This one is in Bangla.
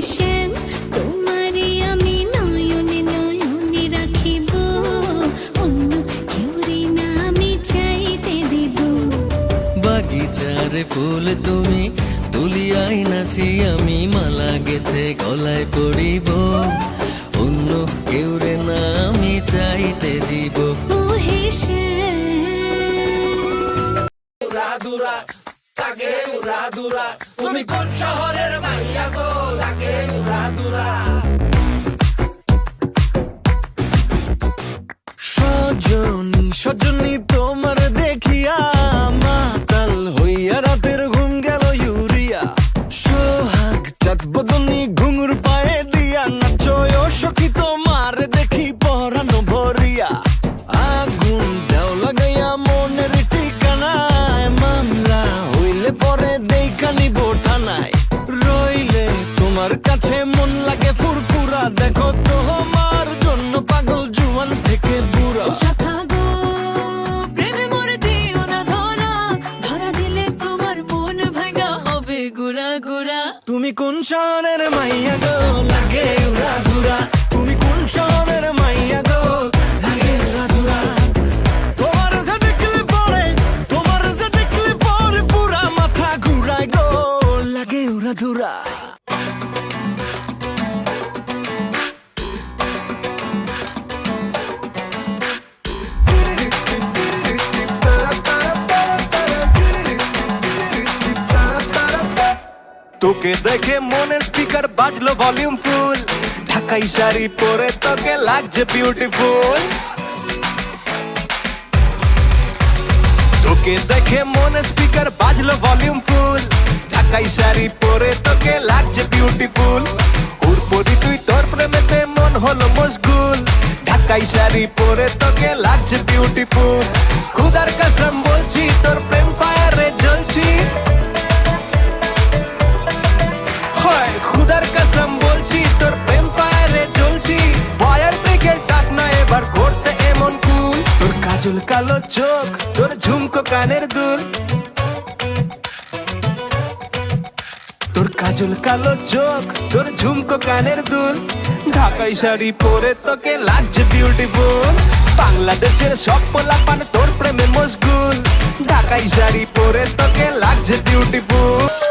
শ্যাম তোমারে আমি নয়নে নয়নে রাখিব অন্য কেউরে না আমি চাইতে দিব বাগিচার ফুল তুমি তুলিয়াই নাচি আমি মালা গেথে গলায় পড়িব অন্য কেউরে না আমি চাইতে দিব ও হে শ্যাম উড়াদুরা লাগে উড়াদুরা তুমি কোন শহরের মাইয়া গো লাগে উড়াদুরা সজনী সজনী তোমার দেখিয়া মাতাল হইয়া রাতের ঘুম গেল ইউরিয়া সোহাগ চাঁদ বদনী ঘুঙুর পায়ে দিয়া নাচয় সখী তোমার দেখি পরানো ভরিয়া আগুন দেও লাগাইয়া মনের ঠিকানায় মামলা হইলে পরে দেখা নিব থানায় রইলে তোমার কাছে মন লাগে ফুরফুরা দেখো তোমার জন্য পাগল জুয়ান থেকে বুড়া শাখা গো প্রেমে মোর দিও না ধরা ধরা দিলে তোমার মন ভাঙা হবে গুড়া গুড়া তুমি কোন শহরের মাইয়া গো লাগে উড়াধুরা তুমি কোন শহরের মাইয়া গো লাগে উড়াধুরা তোমার যে দেখলে পরে পুরা মাথা ঘুরায় গো লাগে উড়াধুরা তোকে দেখে মনের স্পিকার বাজলো ভলিউম ফুল ঢাকাই শাড়ি পরে তোকে লাগছে বিউটিফুল তোকে দেখে মনের স্পিকার বাজলো ভলিউম ফুল ঢাকাই শাড়ি পরে তোকে লাগছে বিউটিফুল উড়পড়ি তুই তোর প্রেমেতে মন হলো মশগুল ঢাকাই শাড়ি পরে তোকে লাগছে বিউটিফুল খুদার কসম বলছি তোর প্রেম ফায়ারে জ্বলছি খুদার কসম বলছি তোর প্রেম ফায়ারে জ্বলছি ফায়ার ব্রিগেড ডাক না এবার করতে এমন কুল তোর কাজল কালো চোখ তোর ঝুমকো কানের দুল তোর কাজল কালো চোখ তোর ঝুমকো কানের দুল ঢাকাই শাড়ি পরে তোকে লাগছে বিউটিফুল বাংলাদেশের সব পোলাপান তোর প্রেমে মশগুল ঢাকাই শাড়ি পরে তোকে লাগছে বিউটিফুল